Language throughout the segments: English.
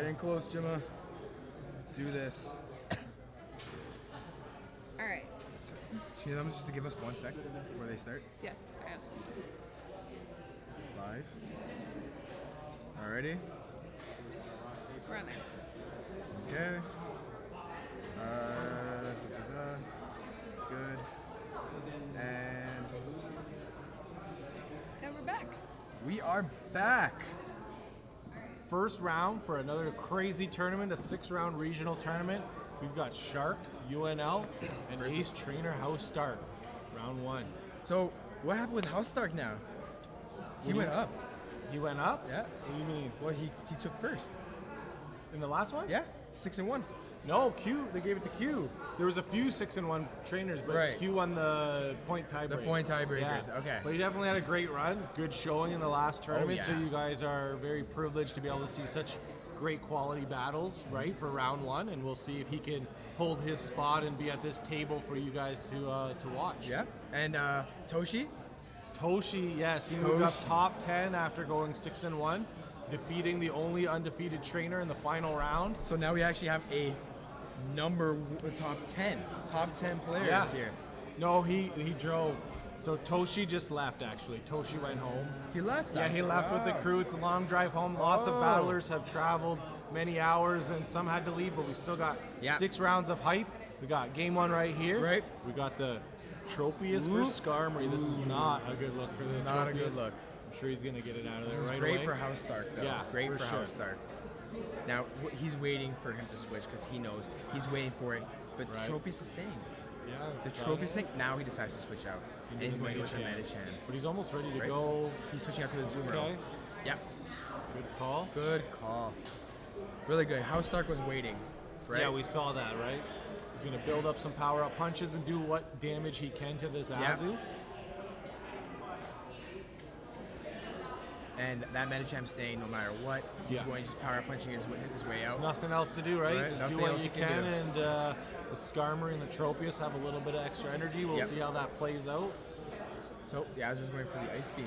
Get in close, Gemma. Let's do this. All right. She them just to give us 1 sec before they start. Yes, I asked them to. Live. Alrighty. We're on there. Okay. Good. And And we're back. we are back. First round for another crazy tournament, a 6-round regional tournament. We've got Shark, UNL, and Ace Trainer House Stark. Round 1. So what happened with House Stark now? He What do went you- up. He went up? Yeah. What do you mean? Well, he took first. In the last one? Yeah. 6-1. No, Q. They gave it to Q. There was a few 6-1 trainers, but Right. Q won the point tiebreaker. The point tiebreakers, okay. But he definitely had a great run, good showing in the last tournament. So yeah. you guys are very privileged to be able to see such great quality battles, right, for round 1. And we'll see if he can hold his spot and be at this table for you guys to watch. Yeah. And Toshi. Toshi, yes, he moved up Toshi. top 10 after going 6-1, defeating the only undefeated trainer in the final round. So now we actually have a top 10 players here. No, he drove. So Toshi just left, actually. Toshi went home. He left. Yeah, he left with the crew. It's a long drive home. Lots of battlers have traveled many hours, and some had to leave, but we still got 6 rounds of hype. We got game 1 right here. Right. We got the Tropius versus Skarmory. This is not a good look for the Not a good Tropius. look. I'm sure he's going to get it out of This there is right great away. for House Stark, though. Yeah, great for for sure. House Stark. Now he's waiting for him to switch because he knows he's waiting for it. But Right. the Tropius is staying. Yeah, The it's, Tropius thing. Now he decides to switch out, and he's going with the Medicham. But he's almost ready to Right. go. He's switching out to the Zoomer. Okay. Yep. Good call. Good call. Really good. House Stark was waiting. Right. Yeah, we saw that, right? He's going to build up some power-up punches and do what damage he can to this Yep. Azu. And that Medicham staying no matter what. He's Yeah. going just power punching his way out. Nothing else to do, right? Right, Just do nothing what else you you can can, do. and the Skarmory and the Tropius have a little bit of extra energy. We'll Yep. see how that plays out. So yeah, Azur's going for the Ice Beam.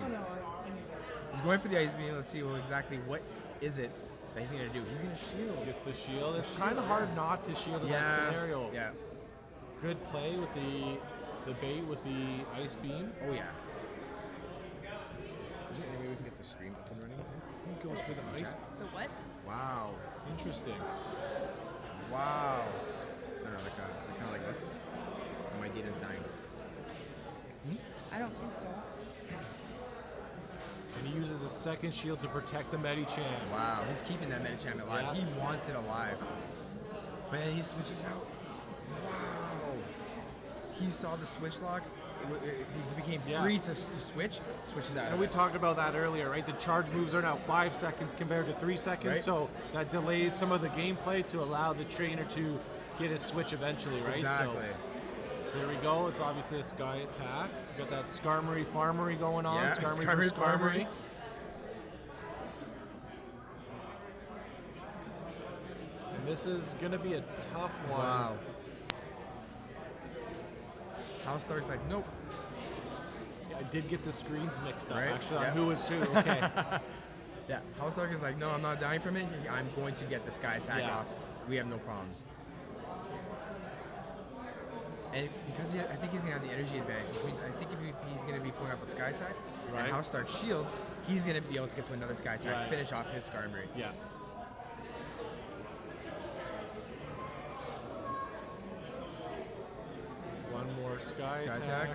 He's going for the Ice Beam. Let's see exactly what is it that he's going to do. He's going to shield. Gets the shield. It's kind of hard not to shield in that scenario. Yeah. Good play with the bait with the Ice Beam. Oh yeah. Is there any way we can get the stream up and running? He goes for the Ice. The what? Wow. Interesting. Wow. No, they're kind of like this. And my data's dying. I don't think so. And he uses a second shield to protect the Medicham. Wow. He's keeping that Medicham alive. Yeah. He wants it alive. But then he switches out. Wow. He saw the switch lock. He became free to switch. Switches out. And we talked about that earlier, right? The charge moves are now 5 seconds compared to 3 seconds, Right. so that delays some of the gameplay to allow the trainer to get his switch eventually, right? Exactly. So here we go. It's obviously a sky attack. We got that Skarmory Farmery going on. Yeah, Skarmory Skarmory versus Skarmory. Farmery. And this is going to be a tough one. Wow. House Stark's like, nope. I did get the screens mixed up, Right, actually, yeah. on who was who. Okay. Yeah, House Stark is like, no, I'm not dying from it. I'm going to get the sky attack Yeah. off. We have no problems. And because I think he's going to have the energy advantage, which means I think if he's going to be pulling out the sky attack, Right. and House Stark shields, he's going to be able to get to another sky attack, Right. finish off his Skarmory. Yeah. One more sky attack.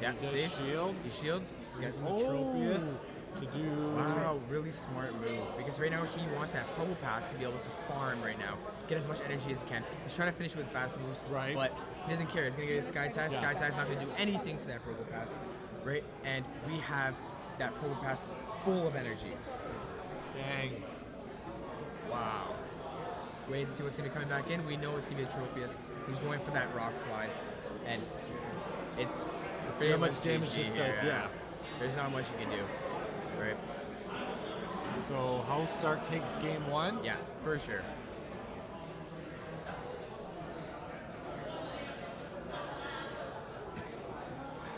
Yeah, He does see? shield. He shields. He Using gets the Tropius to do. Wow, really smart move. Because right now he wants that Pogo Pass to be able to farm right now. Get as much energy as he can. He's trying to finish with fast moves. Right. But he doesn't care. He's going to get his Sky Attack. Yeah. Sky Attack's not going to do anything to that Pogo Pass. Right? And we have that Pogo Pass full of energy. Dang. Wow. Wait to see what's going to be coming back in. We know it's going to be a Tropius. He's going for that Rock Slide. And it's See how much damage GG this here, does, yeah. There's not much you can do. Right? So House Stark takes game 1. Yeah, for sure.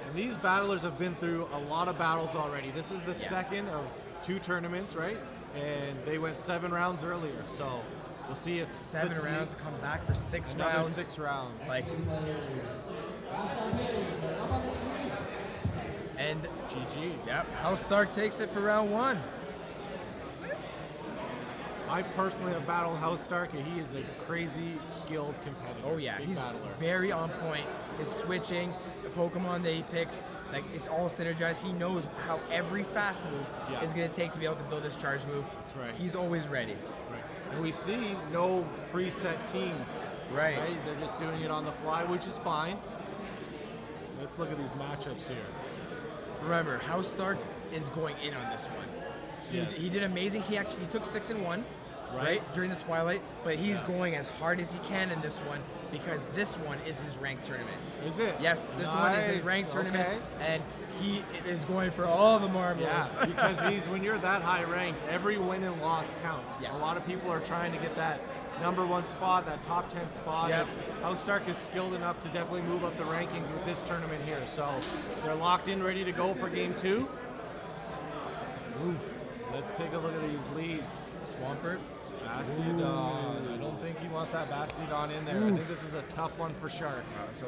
And these battlers have been through a lot of battles already. This is the Yeah. second of 2 tournaments, right? and they went 7 rounds earlier. So we'll see if 7 rounds to come back for 6 another rounds. 6 rounds. Like, and GG. yep, House Stark takes it for round 1. I personally have battled House Stark, and he is a crazy skilled competitor. Oh yeah, Big he's battler. very on point. His switching, the Pokemon that he picks, like it's all synergized. He knows how every fast move Yeah. is going to take to be able to build his charge move. That's right. He's always ready. Right. And we see no preset teams. Right. They're just doing it on the fly, which is fine. Let's look at these matchups here. Remember, House Stark is going in on this one. Yes. He did amazing. He took 6 and 1, Right. during the Twilight, but he's going as hard as he can in this one because this one is his ranked tournament. Is it? Yes, this one is his Nice. ranked tournament, Okay. and he is going for all the marbles. Yeah, because when you're that high ranked, every win and loss counts. Yeah. A lot of people are trying to get that #1 spot, that top 10 spot. Yep. And House Stark is skilled enough to definitely move up the rankings with this tournament here. So they're locked in, ready to go for game 2. Oof. Let's take a look at these leads. Swampert. Bastiodon. I don't think he wants that Bastiodon in there. I think this is a tough one for Shark. So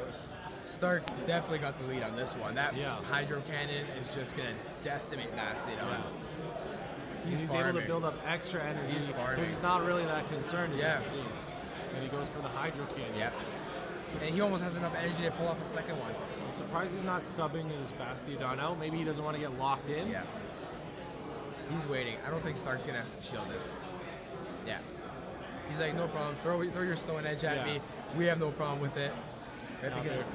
Stark definitely got the lead on this one. That Yeah. Hydro Cannon is just going to decimate Mastodon. He's able to farming. build up extra energy He's farming. because he's not really that concerned. You Yeah. can see. And he goes for the Hydro Cannon. Yep. And he almost has enough energy to pull off a second one. I'm surprised he's not subbing his Bastiodon out. Maybe he doesn't want to get locked in. Yeah. He's waiting. I don't think Stark's going to shield this. Yeah. He's like, no problem. Throw your Stone Edge at Yeah. me. We have no problem with it. Right? Now Because they're-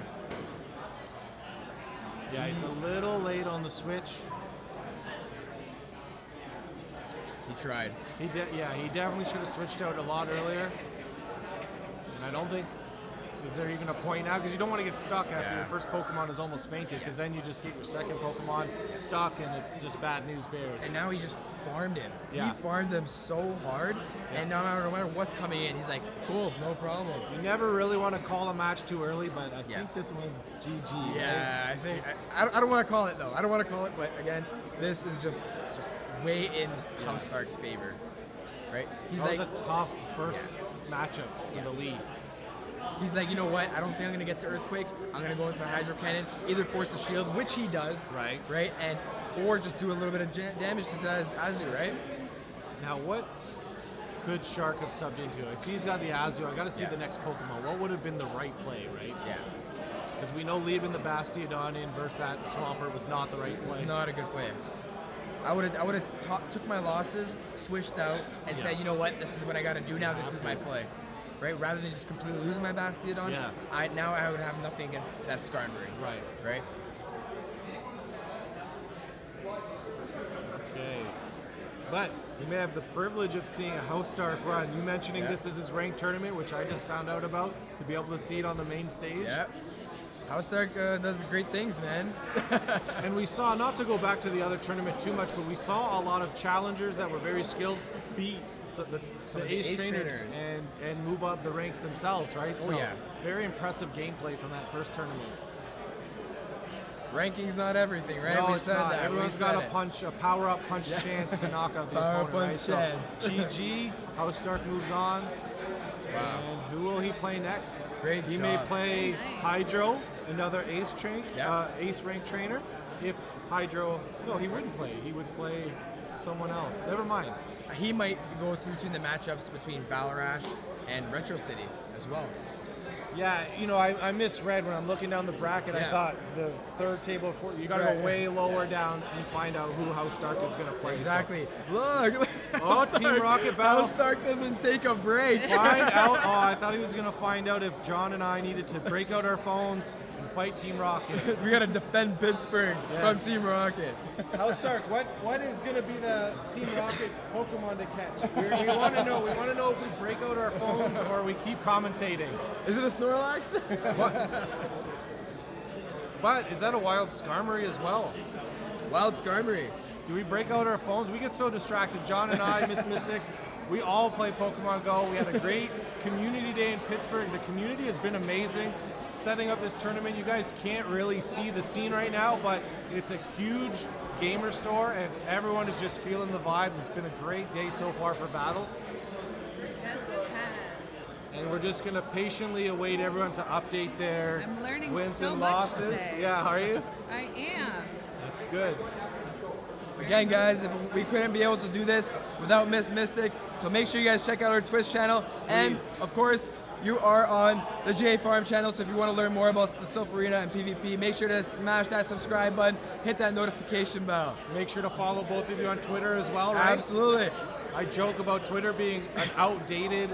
Yeah, he's a little late on the switch. he tried. He definitely should have switched out a lot earlier. And I don't think, is there even a point now? Because you don't want to get stuck after Yeah. your first Pokemon is almost fainted, because then you just get your second Pokemon stuck, and it's just bad news bears. And now he just farmed him. Yeah. He farmed him so hard, and no matter what's coming in, he's like, cool, no problem. You never really want to call a match too early, but I Yeah. think this one's GG. right? Yeah, I think I don't want to call it though. I don't want to call it, but again, this is just way in House Stark's favor, right? He's That like, was a tough first matchup for Yeah. the lead. he's like, you know what? I don't think I'm gonna get to Earthquake. I'm gonna go into the Hydro Cannon, either force the shield, which he does, Right. right, and or just do a little bit of damage to that Azu, right? Now, what could Shark have subbed into? I see he's got the Azu. I got to see Yeah. the next Pokemon. What would have been the right play, right? Yeah, Because we know leaving the Bastiodon in versus that Swampert was not the right play. not a good play. I would have took my losses, switched out, and Yeah. said, you know what? This is what I got to do now. This is my play, right? Rather than just completely losing my Bastiodon. Yeah. I would have nothing against that Skarmory. Right. Right. Okay. But we may have the privilege of seeing a House Stark run. You mentioning Yeah. this is his ranked tournament, which I just found out about, to be able to see it on the main stage. Yeah. House Stark does great things, man. And we saw, not to go back to the other tournament too much, but we saw a lot of challengers that were very skilled beat Some the of the ace ace trainers trainers. and move up the ranks themselves, right? Oh, So yeah. very impressive gameplay from that first tournament. Ranking's not everything, right? No, we it's said not. that. Everyone's we got said a it. punch, a power-up punch Yeah. chance to knock out the Power opponent, punch right? So chance. GG, House Stark moves on. Wow. And who will he play next? Great He may job. play Nice. Hydro, another ace Yeah. ace rank trainer. If Hydro, no, he wouldn't play. He would play someone else. Never mind. He might go through to the matchups between Valarash and Retro City as well. Yeah, you know, I misread when I'm looking down the bracket. I Yeah. thought the third table, you got to Right. go way lower down and find out who House Stark is going to play. So Exactly. Look. Oh, House Team Stark- Rocket battle. House Stark doesn't take a break. find out. Oh, I thought he was going to find out if John and I needed to break out our phones and fight Team Rocket. We gotta defend Pittsburgh from Yes. Team Rocket. House Stark, what is going to be the Team Rocket Pokemon to catch? We want to know. We want to know if we break out our phones or we keep commentating. Is it a Snorlax? But is that a wild Skarmory as well? Wild Skarmory. Do we break out our phones? We get so distracted. John and I, Miss Mystic, we all play Pokemon Go. We had a great community day in Pittsburgh. The community has been amazing. setting up this tournament. You guys can't really see the scene right now, but it's a huge gamer store, and everyone is just feeling the vibes. It's been a great day so far for battles. Yes, it has. And we're just going to patiently await everyone to update their I'm learning wins so and much losses. today. Yeah, are you? I am. That's good. Again, guys, if we couldn't be able to do this without Miss Mystic, so make sure you guys check out our Twitch channel. And, of course, you are on the J Farm channel, so if you want to learn more about the Silph Arena and PvP, make sure to smash that subscribe button, hit that notification bell. Make sure to follow both of you on Twitter as well, right? Absolutely. I joke about Twitter being an outdated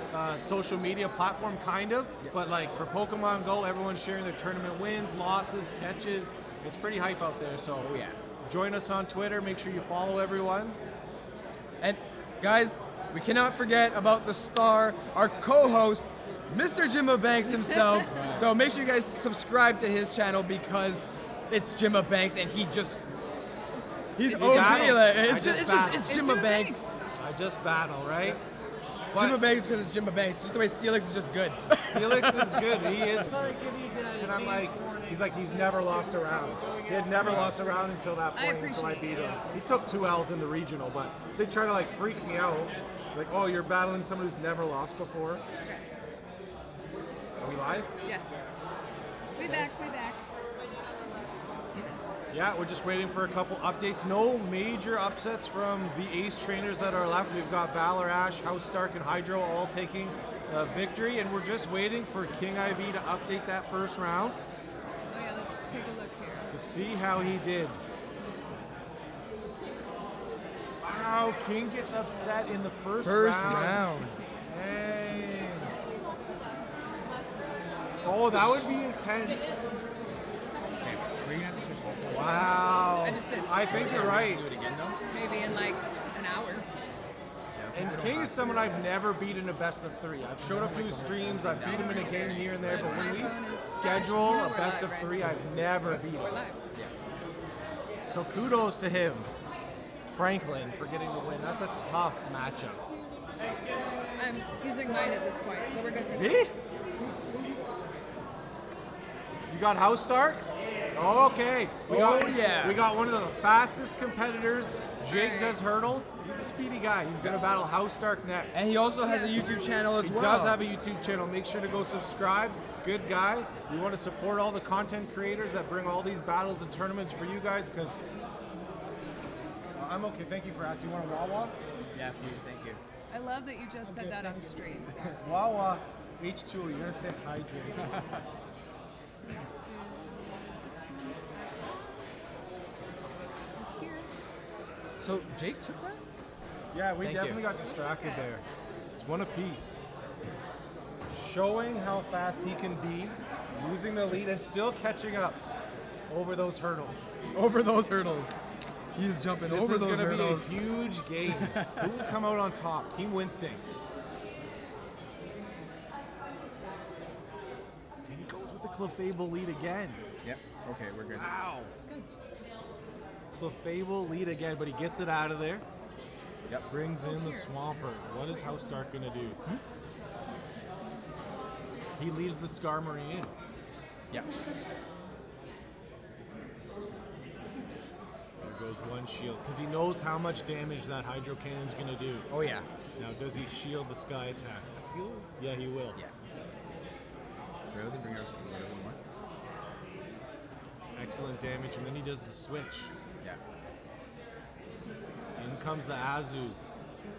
social media platform, kind of, but like for Pokemon GO, everyone's sharing their tournament wins, losses, catches. It's pretty hype out there, so join us on Twitter. Make sure you follow everyone. And guys, we cannot forget about the star, our co-host, Mr. Jimma Banks himself. So make sure you guys subscribe to his channel because it's Jimma Banks and he's OP. Like, it's Jimma Banks. I just battle, right? But Jimma Banks because it's Jimma Banks. Just the way Steelix is just good. Steelix is good. He is. And I'm like, he's never lost a round. He had never lost a round until that point, until I beat him. He took 2 L's in the regional, but they try to like freak me out. Like, oh, you're battling someone who's never lost before. Okay. Are we live? Yes. We back. Yeah, we're just waiting for a couple updates. No major upsets from the ace trainers that are left. We've got Valor, Ash, House Stark, and Hydro all taking victory, and we're just waiting for King IV to update that first round. Oh yeah, let's take a look here. To see how he did. Wow, King gets upset in the first round. Dang. Oh, that would be intense. Wow. I just did. I think you're right. Maybe in like an hour. And King is someone I've never beat in a best of 3. I've showed up to his streams, I've beat him in a game here and there, but when we schedule a best of 3, I've never beat him. So kudos to him, Franklin, for getting the win. That's a tough matchup. I'm using mine at this point, so we're good. Me? You got House Stark? Okay. We got one of the fastest competitors. Jake does hurdles. He's a speedy guy. He's going to battle House Stark next. And he also has a YouTube channel as well. He does have a YouTube channel. Make sure to go subscribe. Good guy. We want to support all the content creators that bring all these battles and tournaments for you guys because I'm okay. Thank you for asking. You want a Wawa? Yeah, please. Thank you. I love that you just said that on stream. Wawa H2O. You're going to stay hydrated. So Jake took that? Yeah, we definitely got distracted there. It's one apiece. Showing how fast he can be, losing the lead and still catching up over those hurdles. He's jumping over those hurdles. This is going to be a huge game. Who will come out on top? Team Winston. And he goes with the Clefable lead again. Yep. Okay, we're good. Wow. Clefable lead again, but he gets it out of there. Yep. Brings in the Swampert. What is House Stark going to do? He leaves the Skarmory in. Yeah. There goes one shield, because he knows how much damage that Hydro Cannon's going to do. Oh, yeah. Now, does he shield the Sky attack? I feel, yeah, he will. Yeah. Really bring out just a little more. Excellent damage, and then he does the switch. Yeah. In comes the Azu,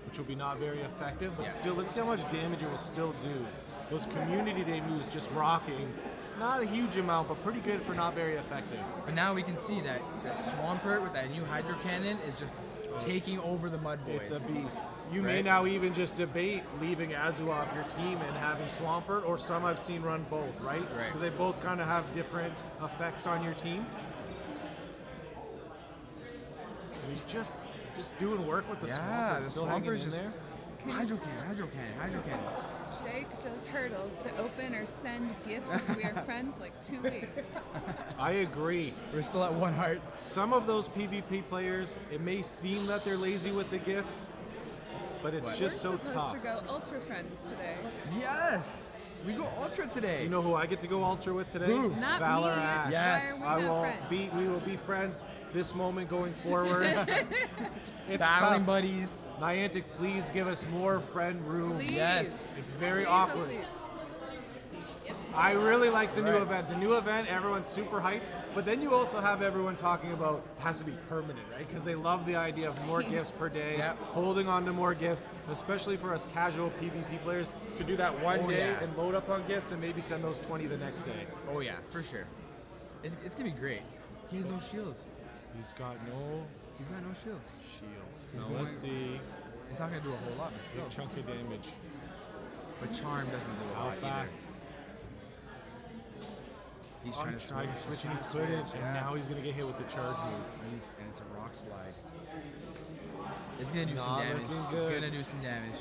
which will be not very effective, but still, let's see how much damage it will still do. Those Community Day moves just rocking. Not a huge amount, but pretty good for not very effective. But now we can see that Swampert with that new Hydro Cannon is just taking over the Mud Boys. It's a beast. You may now even just debate leaving Azu off your team and having Swampert, or some I've seen run both, right? Right. Because they both kind of have different effects on your team. And he's just doing work with the Swampert, the still Swampert's hanging in just there. Hydro Cannon. Jake does hurdles to open or send gifts. We are friends like 2 weeks. I agree. We're still at 1 heart. Some of those PvP players, it may seem that they're lazy with the gifts, but it's just so tough. We're supposed to go Ultra Friends today. Yes! We go Ultra today. You know who I get to go Ultra with today? Who? Not Valor me. Ash. Yes. Why are we not friends? We will be friends this moment going forward. It's Battling tough. buddies. Niantic, please give us more friend room. Please. Yes. It's very Please, oh, awkward. please. I really like the new Right. event. The new event, everyone's super hyped. But then you also have everyone talking about it has to be permanent, right? Because they love the idea of more gifts per day, Yep. holding on to more gifts, especially for us casual PvP players to do that one Oh, day yeah. and load up on gifts and maybe send those 20 the next day. Oh yeah, for sure. It's gonna be great. He has no shields. He's got no He's got no shields. shields. He's Now going- let's see. It's not gonna do a whole lot, but Big still. chunk of damage. But Charm doesn't do a How lot fast? either. He's trying to Tried to switch and he he's couldn't, trying to switch, and yeah. now he's gonna get hit with the charge move. And it's a rock slide. It's gonna do some Not damage. looking It's good. gonna do some damage.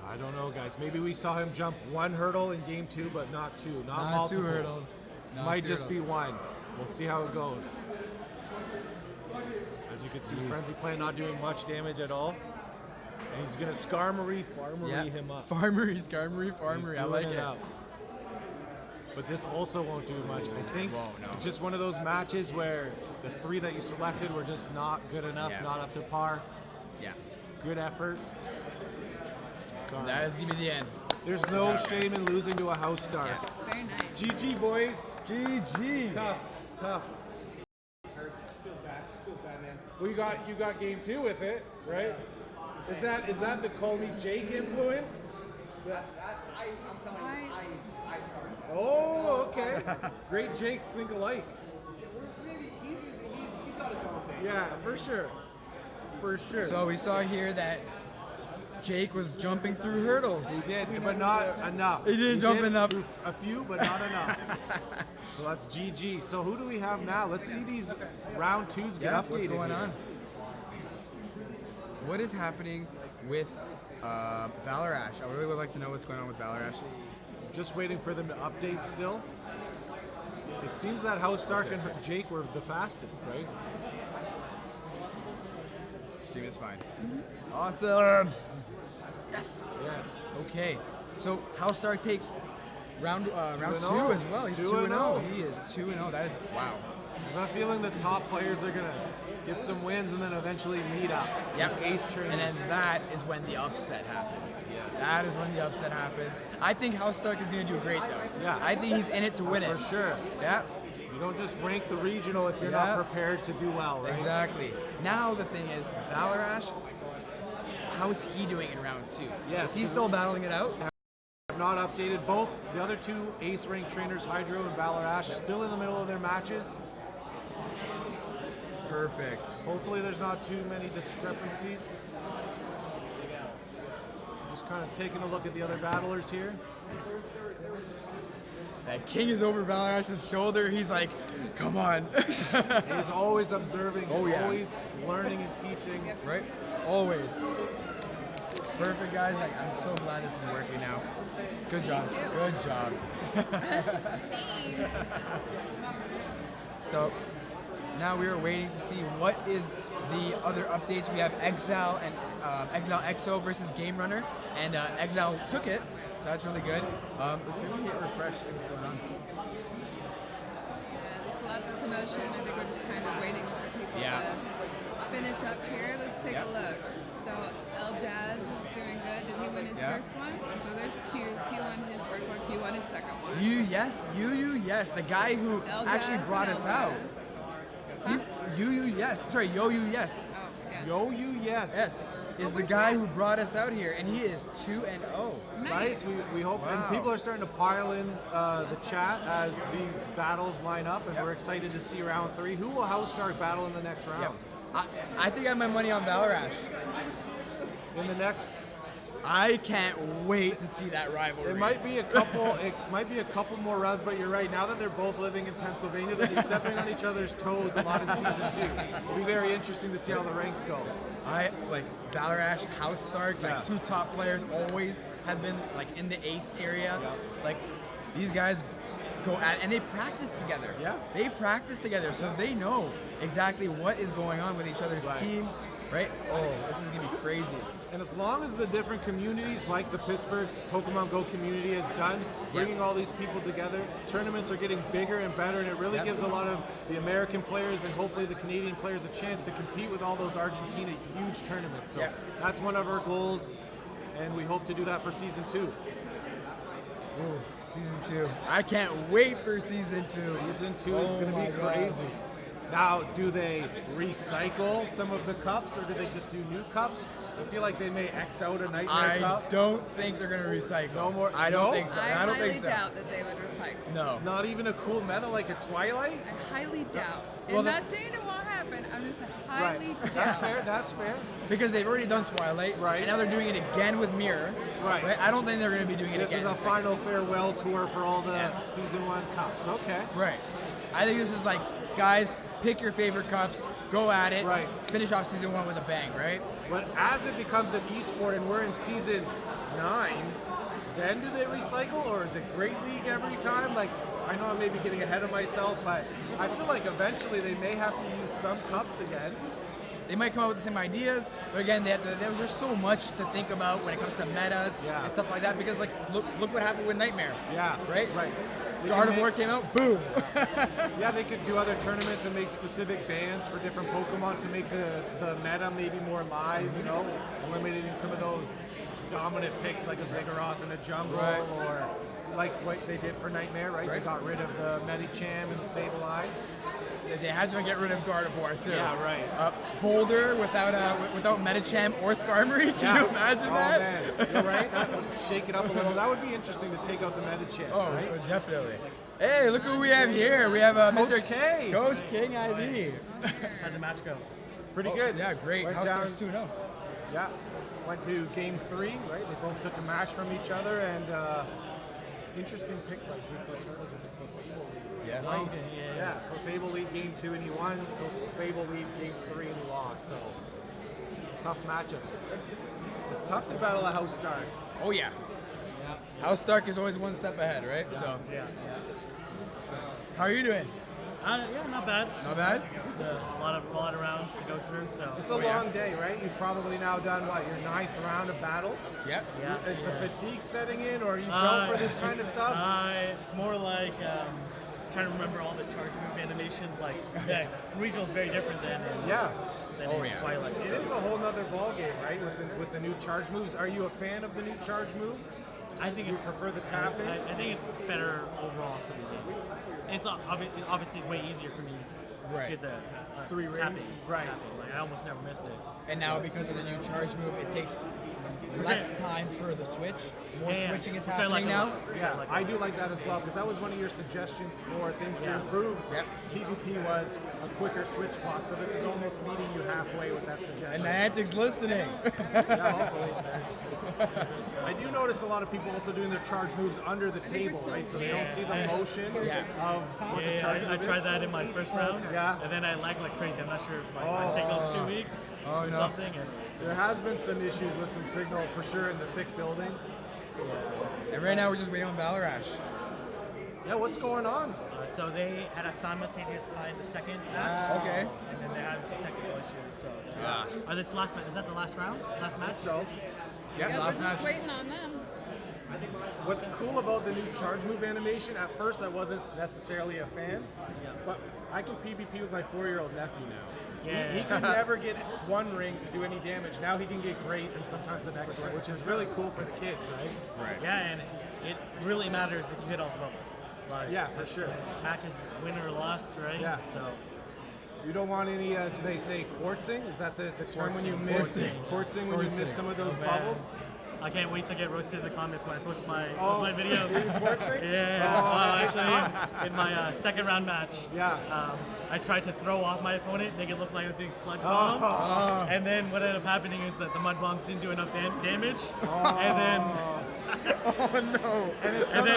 I don't know, guys. Maybe we saw him jump one hurdle in game 2, but not two, not multiple. two hurdles. Not Might two just be hurdles. one. We'll see how it goes. As you can see, Frenzy Plant not doing much damage at all. And he's gonna Skarmory, Farmery Yeah. him up. Farmery, Skarmory, He's Farmery. I doing like it it. up. But this also won't do much. I think Won't, no. it's just one of those matches where the 3 that you selected were just not good enough, Yeah. not up to par. Yeah. Good effort. It's all right. That is gonna be the end. There's no shame in losing to a house star. Yeah. Very nice. GG, boys. GG. Tough. It's tough. Well, you got game 2 with it, right? Is that the Call Me Jake influence? Oh, okay. Great Jakes think alike. Yeah, for sure. For sure. So we saw here that Jake was jumping through hurdles. He did, but not enough. He didn't jump did enough. A few, but not enough. So that's GG. So who do we have now? Let's see these round 2s get Yeah, updated. what's going here. on? What is happening with Valor Ash? I really would like to know what's going on with Valor Ash. Just waiting for them to update still. It seems that House Stark and Jake were the fastest, right? Stream is fine. Awesome. Yes. Yes. Okay. So House Star takes round 2 2-0. as well. He's 2-0. 2-0. He is 2-0. That is wow. I have a feeling the top players are gonna get some wins and then eventually meet up. Yep. Just ace trainers. And then that is when the upset happens. That is when the upset happens. I think House Stark is going to do great though. Yeah. I think he's in it to win it. For sure. Yeah. You don't just rank the regional if you're Yeah. not prepared to do well, right? Exactly. Now the thing is, Valor Ash, how is he doing in round 2? Yes. Is he still battling it out? Not updated. Both the other 2 ace ranked trainers, Hydro and Valor Ash, still in the middle of their matches. Perfect. Hopefully there's not too many discrepancies. Just kind of taking a look at the other battlers here. That King is over Valor Ash's shoulder. He's like, come on. He's always observing. Oh, He's yeah. always learning and teaching. Right? Always. Perfect, guys. Like, I'm so glad this is working now. Good job. Me too. Good job. So now we are waiting to see what is the other updates. We have Exile and Exile EXO versus Game Runner, and Exile took it, so that's really good. Maybe hit refresh, see what's going on. Yeah, there's lots of commotion. I think we're just kind of waiting for people Yeah. to finish up here. Let's take Yep. a look. So El Jazz is doing good. Did he win his Yeah. first one? So there's Q. Q won his first one. Q won his second one. Yes. The guy who El actually Jazz brought and us El out. Jazz. Huh? Yes. Sorry, Yo, yes. Oh, yes. Yo, you, yes. Yes. Is What the was guy that? who brought us out here, and he is 2-0. Nice. We hope, and Wow. people are starting to pile in the chat as these battles line up, and Yep. we're excited to see round 3. Who will House Stark battle in the next round? Yep. I think I have my money on Valor Ash. In the next, I can't wait to see that rivalry. it might be a couple. It might be a couple more rounds, but you're right. Now that they're both living in Pennsylvania, they'll be stepping on each other's toes a lot in season 2. It'll be very interesting to see how the ranks go. I like Valor Ash, House Stark, like Yeah. 2 top players always have been like in the ace area. Yeah. Like these guys go at and they practice together. Yeah. They practice together, so they know exactly what is going on with each other's Right. team. right? Oh, this is gonna be crazy. And as long as the different communities, like the Pittsburgh Pokemon GO community has done, bringing all these people together, tournaments are getting bigger and better, and it really gives a lot of the American players and hopefully the Canadian players a chance to compete with all those Argentina huge tournaments. So that's one of our goals, and we hope to do that for Season 2. Ooh, Season 2. I can't wait for Season 2. Season 2 is going to be crazy. Now, do they recycle some of the cups, or do they just do new cups? I feel like they may X out a Nightmare Cup. I don't think they're going to recycle. No more. I don't think so. I don't think so. highly doubt that they would recycle. No. Not even a cool meta like a Twilight? I highly doubt. Well, I'm not saying it won't happen. I'm just highly doubt. That's fair. That's fair. Because they've already done Twilight, and now they're doing it again with Mirror. Right. I don't think they're going to be doing it This again. is a final farewell tour for all the Season 1 cups. Okay. Right. I think this is like, guys, pick your favorite cups, go at it, finish off Season 1 with a bang, right? But as it becomes an esport and we're in Season 9, then do they recycle, or is it Great League every time? Like, I know I'm maybe getting ahead of myself, but I feel like eventually they may have to use some cups again. They might come up with the same ideas, but again, there's so much to think about when it comes to metas and stuff like that. Because like, look what happened with Nightmare. Yeah. Right. The Art of War came out, boom. Yeah, they could do other tournaments and make specific bans for different Pokemon to make the meta maybe more live. You know, eliminating some of those dominant picks like a Vigoroth in a jungle, or like what they did for Nightmare. They got rid of the Medicham and the Sableye. They had to get rid of Gardevoir too. Yeah, right. Boulder without Medicham or Skarmory. Can you imagine that? Man. You're right. That would shake it up a little. That would be interesting to take out the Medicham. Oh, definitely. Hey, look who we have here. We have Mr. K. Coach King IV. How'd the match go? Pretty good. Yeah, great. Went House down, Stars 2-0. Yeah. Went to Game 3, right? They both took a match from each other, and interesting pick by Jake. Yeah. Nice. Yeah. Clefable lead Game 2 and he won. Clefable lead Game 3 and he lost. So tough matchups. It's tough to battle a House Stark. Oh yeah. House Stark is always one step ahead, right? So. Yeah. How are you doing? Yeah, not bad. Not bad? It's a lot of rounds to go through, so. It's a long day, right? You've probably now done, what, your 9th round of battles? Yep. Yeah. Is the fatigue setting in, or are you built for this kind of stuff? It's more like trying to remember all the charge move animations. Like, regional is very different than Twilight. It is a whole nother ball game, right? With the new charge moves. Are you a fan of the new charge move? I think you prefer the tapping. I think it's better overall for the game. It's obviously way easier for me to get the 3 rings. Tapping. Right. Like, I almost never missed it. And now because of the new charge move, it takes less time for the switch. More switching is happening now. Yeah, I do like that as well, because that was one of your suggestions for things to improve. PvP was a quicker switch clock, so this is almost meeting you halfway with that suggestion. And Niantic's listening. Yeah, hopefully. I do notice a lot of people also doing their charge moves under the table, right? So they don't see the motion of what the charge move I is. tried that in my first round. And then I lagged like crazy. I'm not sure if my signal's too weak or something. There has been some issues with some signal for sure in the thick building. And right now we're just waiting on Valarash. Yeah, what's going on? So they had a simultaneous tie in the second match. Okay. And then they had some technical issues. So this last match, is that the last round? Last match? So yeah, we're last just match. waiting on them. What's cool about the new charge move animation, at first I wasn't necessarily a fan, but I can PvP with my 4-year-old nephew now. Yeah. He could never get 1 ring to do any damage. Now he can get great and sometimes an extra, which is really cool for the kids, right? Right. Yeah, and it really matters if you hit all the bubbles. Like, yeah, for sure. Matches win or lost, right? Yeah. So you don't want any, as they say, quartzing? Is that the term when you miss quartzing when you miss some of those bubbles? I can't wait to get roasted in the comments when I post my video. Quartzing? Actually, in my second round match, I tried to throw off my opponent, make it look like I was doing sludge bomb, and then what ended up happening is that the mud bombs didn't do enough damage, and then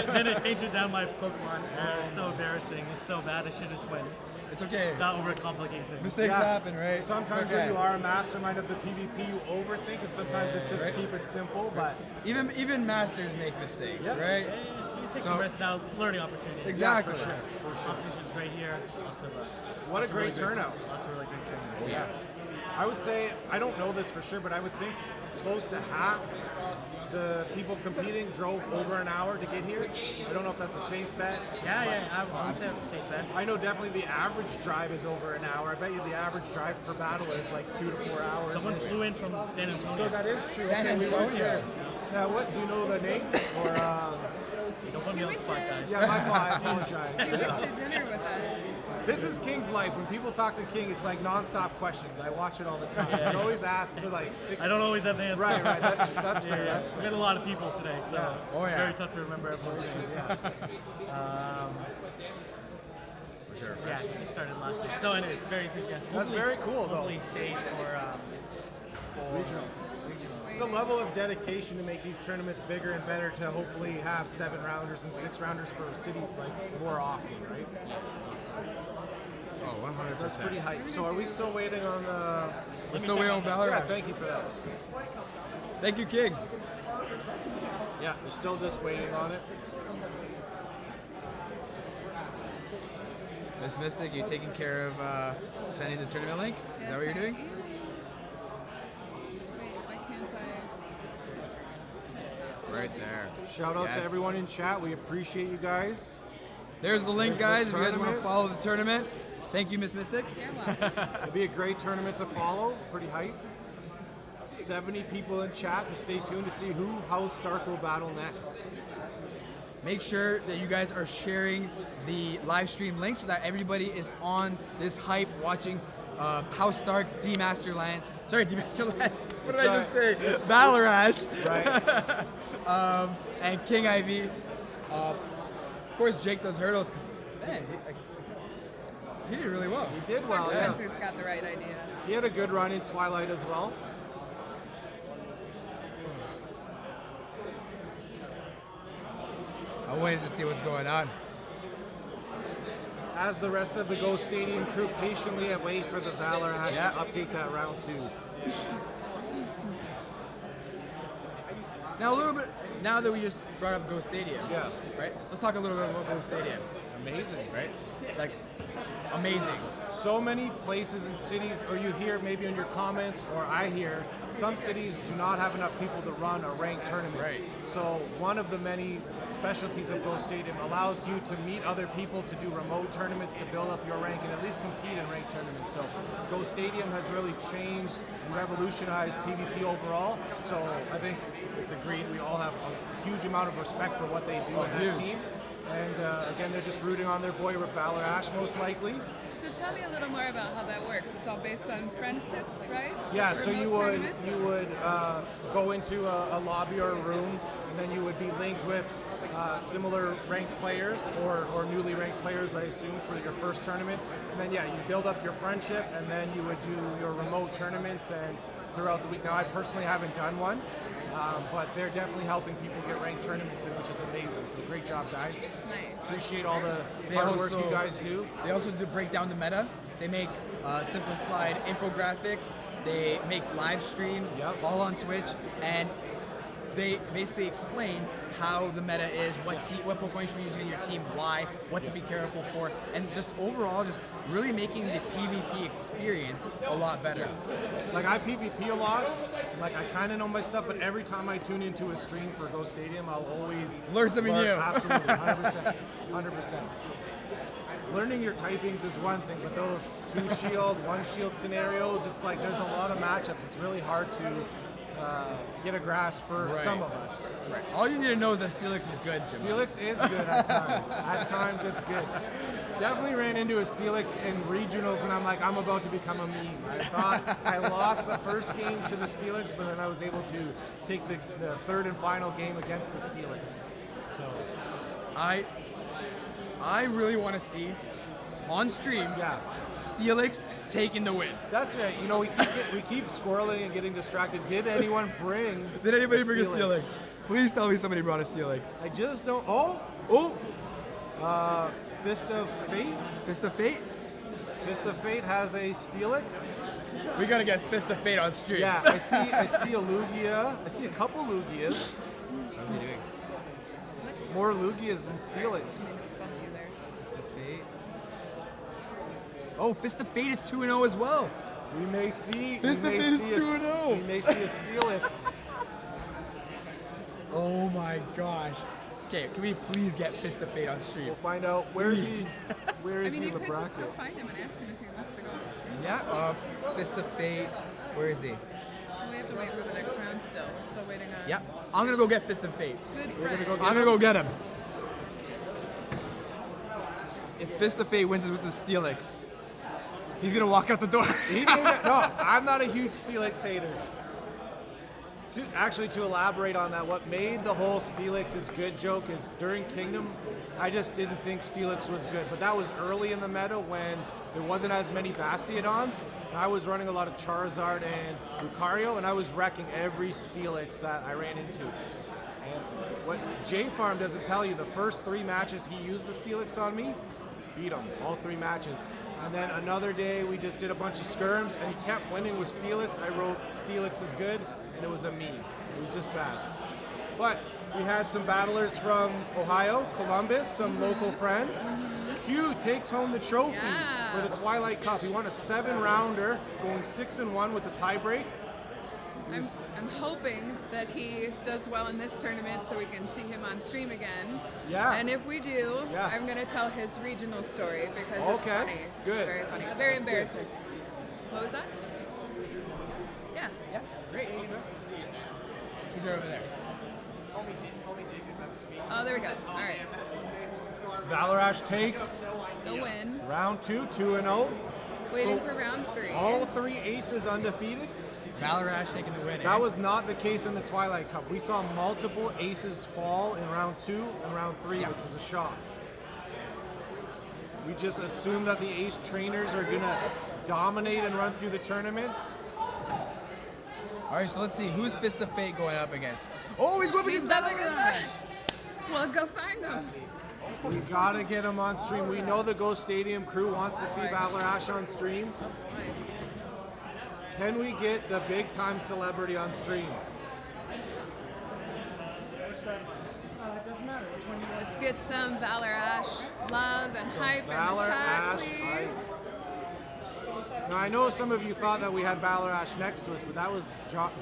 then it painted down my Pokemon. It's so embarrassing. It's so bad. I should just win. It's okay. Not overcomplicate things. Mistakes happen, right? Sometimes when you are a mastermind of the PvP, you overthink, and sometimes it's just keep it simple. But even masters make mistakes, right? You take some risks now, learning opportunities. Exactly. For sure. Competition's great here. Lots of what a great turnout. Lots of really great turnouts. Yeah. I would say, I don't know this for sure, but I would think close to half the people competing drove over an hour to get here. I don't know if that's a safe bet. I would say it's a safe bet. I know definitely the average drive is over an hour. I bet you the average drive per battle is like 2 to 4 hours. Someone flew in from San Antonio. So that is true. San Okay, we weren't Antonio. sure. Now, what do you know the name? Or Don't put me on the spot, guys. yeah, my fault. I He went apologize. to dinner with us. This is King's life. When people talk to King, it's like non-stop questions. I watch it all the time. I always ask to like. Fix I don't always have the answer. Right. That's fair. Yeah. That's We fair. met a lot of people today, so Yeah. Oh, it's yeah. very tough to remember everyone's names. Yeah, he started last week. So anyways, very enthusiastic. That's very cool, though. Hopefully state for Regional. It's a level of dedication to make these tournaments bigger and better to hopefully have 7-rounders and 6-rounders for cities like more often, right? Oh, 100%. So that's pretty hype. So are we still waiting on the? We're still waiting on Valor Yeah, Rush. thank you for that. Thank you, King. Yeah, we're still just waiting on it. Miss Mystic, you taking care of sending the tournament link? Is that what you're doing? Wait, why can't I? Right there. Shout out Yes. to everyone in chat. We appreciate you guys. There's the link, There's the guys. If you guys want to tournament. follow the tournament. Thank you, Miss Mystic. You're welcome. It'll be a great tournament to follow. Pretty hype. 70 people in chat to stay tuned to see how Stark will battle next. Make sure that you guys are sharing the live stream link so that everybody is on this hype watching House Stark, D-Master Lance. Sorry, D-Master Lance. What did I just say? It's Valorash. Right. And King Ivy. Of course, Jake does hurdles because, man, he did really well. He did well, yeah. Spencer's got the right idea. He had a good run in Twilight as well. I waited to see what's going on. As the rest of the Go Stadium crew patiently wait for the Valor Ash Yeah. to update that round 2. Now, a little bit, now that we just brought up Go Stadium, Yeah. right? Let's talk a little bit about Go Stadium, Amazing. right? Like, amazing. So many places and cities, or you hear maybe in your comments, or I hear, some cities do not have enough people to run a ranked tournament. Right. So one of the many specialties of Go Stadium allows you to meet other people to do remote tournaments to build up your rank and at least compete in ranked tournaments. So Go Stadium has really changed and revolutionized PvP overall. So I think it's agreed we all have a huge amount of respect for what they do in that huge. team. And again, they're just rooting on their boy Valor Ash most likely. So tell me a little more about how that works. It's all based on friendship, right? Yeah, so Remote you would tournaments? go into a lobby or a room, and then you would be linked with similar ranked players or newly ranked players, I assume, for your first tournament. And then you build up your friendship, and then you would do your remote tournaments and throughout the week. Now, I personally haven't done one, but they're definitely helping people get ranked tournaments in, which is amazing. So great job, guys. Nice. Appreciate all the They hard work also- you guys do. They also do break down the meta. They make simplified infographics. They make live streams, Yep. all on Twitch, and they basically explain how the meta is, what Pokemon you should be using in your team, why, what to be careful for, and just overall, just really making the PvP experience a lot better. Like I PvP a lot, like I kind of know my stuff, but every time I tune into a stream for Go Stadium, I'll always Learn something new. Absolutely, 100%, 100%. Learning your typings is one thing, but those 2 shield, 1 shield scenarios, it's like there's a lot of matchups. It's really hard to get a grasp for Right. some of us. Right. All you need to know is that Steelix is good. Jim. Steelix is good at times. At times it's good. Definitely ran into a Steelix in regionals and I'm like, I'm about to become a meme. I thought I lost the first game to the Steelix, but then I was able to take the third and final game against the Steelix. So, I really want to see on stream yeah. Steelix taking the win. That's right. You know, we keep squirreling and getting distracted. Did anyone bring Did anybody the bring a Steelix? Please tell me somebody brought a Steelix. I just don't. Oh! Fist of Fate? Fist of Fate? Fist of Fate has a Steelix. We gotta get Fist of Fate on stream. Yeah, I see a Lugia. I see a couple Lugias. How's he doing? More Lugias than Steelix. Funky there. Fist of Fate. Oh, Fist of Fate is 2-0 as well. We may see. Fist of Fate is 2-0. We may see a Steelix. Oh my gosh. Okay, can we please get Fist of Fate on stream? We'll find out. Where is he? Where I is mean, he you in the could just go bracket? find him and ask him if he wants to go on the stream. Yeah, Fist of Fate. Where is he? We have to wait for the next round still. We're still waiting on. Yeah, I'm gonna go get Fist of Fate. Good You're gonna friend. go get I'm gonna go get him. If Fist of Fate wins it with the Steelix, he's gonna walk out the door. No, I'm not a huge Steelix hater. To elaborate on that, what made the whole Steelix is good joke is during Kingdom, I just didn't think Steelix was good. But that was early in the meta when there wasn't as many Bastiodons. And I was running a lot of Charizard and Lucario, and I was wrecking every Steelix that I ran into. And what J-Farm doesn't tell you, the first 3 matches he used the Steelix on me, beat him, all 3 matches. And then another day we just did a bunch of skirms, and he kept winning with Steelix. I wrote Steelix is good, and it was a meme. It was just bad. But we had some battlers from Ohio, Columbus, some local friends. Q takes home the trophy for the Twilight Cup. He won a 7-rounder, going 6-1 with the tiebreak. I'm hoping that he does well in this tournament so we can see him on stream again. Yeah. And if we do, Yeah. I'm going to tell his regional story because it's Okay, funny. good. It's very funny. Very That's good. embarrassing. What was that? Yeah. Yeah, great. He's right over there. Oh, there we go. All right. Valorash takes The win. round 2, 2-0. Waiting So for round 3. all 3 aces undefeated. Valarash taking the win. That was not the case in the Twilight Cup. We saw multiple aces fall in round 2 and round 3, Yeah. which was a shock. We just assume that the ace trainers are gonna dominate and run through the tournament. All right, so let's see who's Fist of Fate going up against. Oh, he's going up He's against having a Valarash. rush. Well, go find him. We gotta get him on stream. We know the Go Stadium crew wants to see Valarash on stream. Can we get the big time celebrity on stream? Let's get some Valarash love and hype in the chat, Valarash please. hype. Now I know some of you thought that we had Valarash next to us, but that was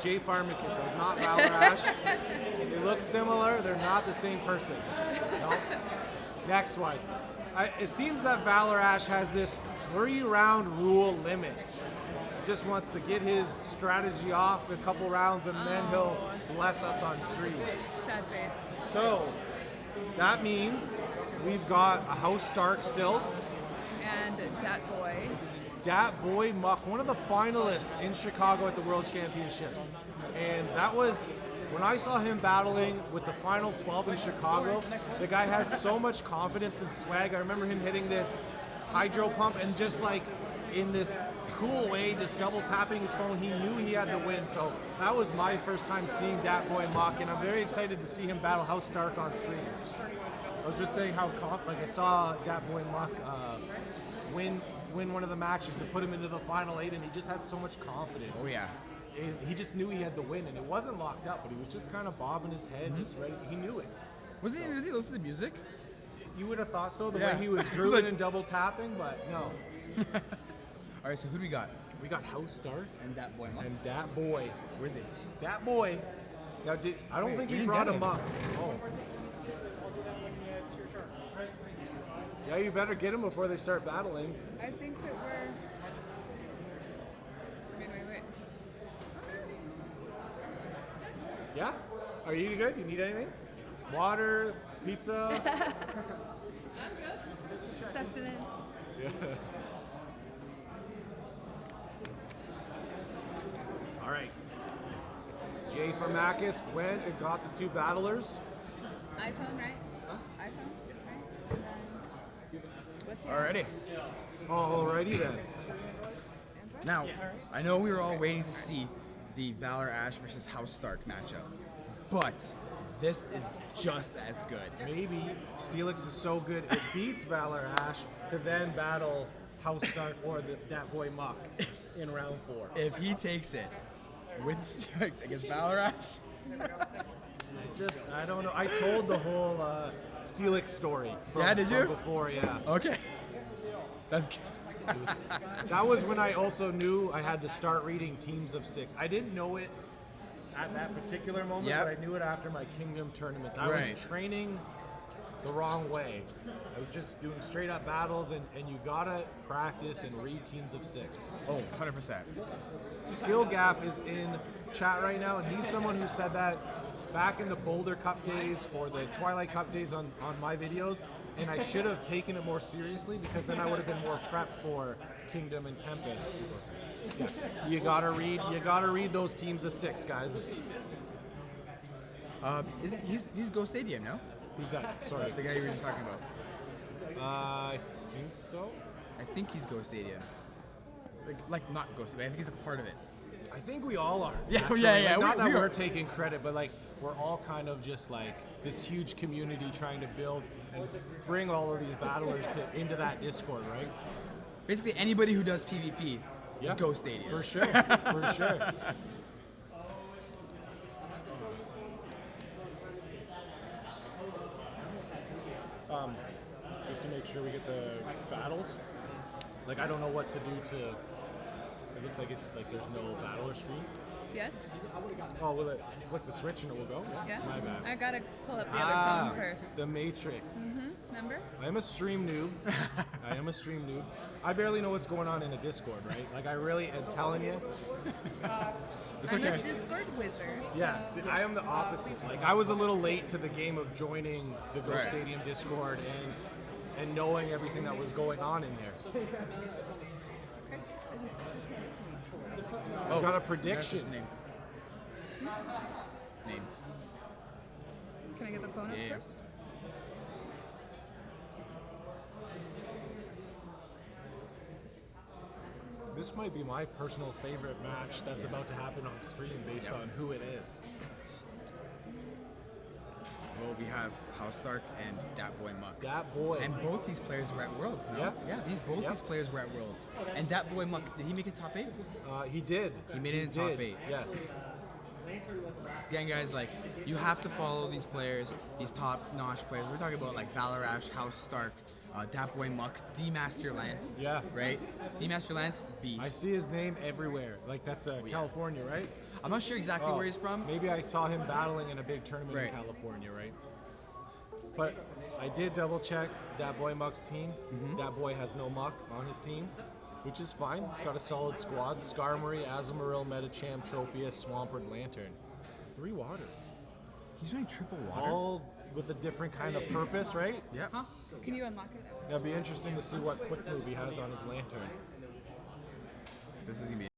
Jay Farmicus. That was not Valarash. They look similar. They're not the same person. No. Next one. It seems that Valarash has this 3-round rule limit. He just wants to get his strategy off a couple rounds, and then he'll bless us on stream. Sad face. So that means we've got a House Stark still. And Dat Boy. Dat Boy Muck, one of the finalists in Chicago at the World Championships. And that was, when I saw him battling with the final 12 in Chicago, the guy had so much confidence and swag. I remember him hitting this hydro pump and just like in this cool way, just double tapping his phone. He knew he had the win. So that was my first time seeing Dat Boy Muck, and I'm very excited to see him battle House Stark on stream. I was just saying how I saw Dat Boy Muck win one of the matches to put him into the final 8, and he just had so much confidence. Oh yeah. He just knew he had the win, and it wasn't locked up, but he was just kind of bobbing his head, just ready. He knew it. Was he listening to music? You would have thought so, the Yeah. way he was It's grooving like- and double tapping, but no. All right, so who do we got? We got House Stark And that boy. and Dat Boy. Where's he? Dat Boy. Now, I don't Wait, think we he didn't brought get him him. up. Oh. Yeah, you better get him before they start battling. I think that we're. Wait. Yeah? Are you good? You need anything? Water, pizza? Sustenance. Yeah. All right. Jay Farmakis went and got the 2 battlers. iPhone, right? iPhone, right? And then, what's he Alrighty. Alrighty then. Now, I know we were all waiting to see the Valor Ash versus House Stark matchup, but this is just as good. Maybe Steelix is so good it beats Valor Ash to then battle House Stark or that boy Muck in round 4. If he takes it with Steelix against Valor Ash, I don't know. I told the whole Steelix story. From, Yeah, did you? from before, yeah. okay. That's good. That was when I also knew I had to start reading Teams of 6. I didn't know it at that particular moment, Yep. but I knew it after my Kingdom tournaments. I Right. was training the wrong way. I was just doing straight up battles, and you gotta practice and read Teams of 6. Oh, 100%. Skill Gap is in chat right now, and he's someone who said that back in the Boulder Cup days or the Twilight Cup days on my videos, and I should have taken it more seriously because then I would have been more prepped for Kingdom and Tempest. Yeah. You gotta read those Teams of 6, guys. He's Go Stadium, no? Who's that? Sorry. The guy you were just talking about. I think so. I think he's Go Stadium. Like not Go Stadium. I think he's a part of it. I think we all are. Yeah, actually. yeah, yeah. Like, not that we are. we're taking credit, but like we're all kind of just like this huge community trying to build and bring all of these battlers into that Discord, right? Basically, anybody who does PvP is Go Stadium. For sure, for sure. Just to make sure we get the battles. Like I don't know what to do to. It looks like it's like there's no battler screen. Yes? Oh, will it flick the switch and it will go? Yeah? My bad. I gotta pull up the other phone first. The Matrix. Remember? I am a stream noob. I am a stream noob. I barely know what's going on in a Discord, right? Like I really am telling you. I'm a Discord wizard. Yeah, So see, I am the opposite. Like I was a little late to the game of joining the Go Right. Stadium Discord and knowing everything that was going on in there. Oh, I've got a that's prediction. his name. Name. Can I get the phone up Yeah. first? This might be my personal favorite match that's about to happen on stream based on who it is. Well, we have House Stark and Dat Boy Muck. That boy. And both these players were at Worlds, no? Yeah. Yeah, these players were at Worlds. And Dat Boy Muck, did he make it top 8? He did. He made it in top did. 8. Yes. Again, guys, like, you have to follow these players, these top-notch players. We're talking about, like, Valarash, House Stark, Dat Boy Muck, D-Master Lance. Yeah. Right? D-Master Lance, beast. I see his name everywhere. Like that's California, right? I'm not sure exactly Oh, where he's from. Maybe I saw him battling in a big tournament Right. in California, right? But I did double check that boy Muck's team. That boy has no Muck on his team, which is fine. He's got a solid squad. Skarmory, Azumarill, Medicham, Tropius, Swampert, Lantern. 3 waters. He's running triple water. All with a different kind of purpose, right? Yeah. Huh? Can you unlock it? It'll be interesting to see what quick move he has on his Lantern. This is gonna be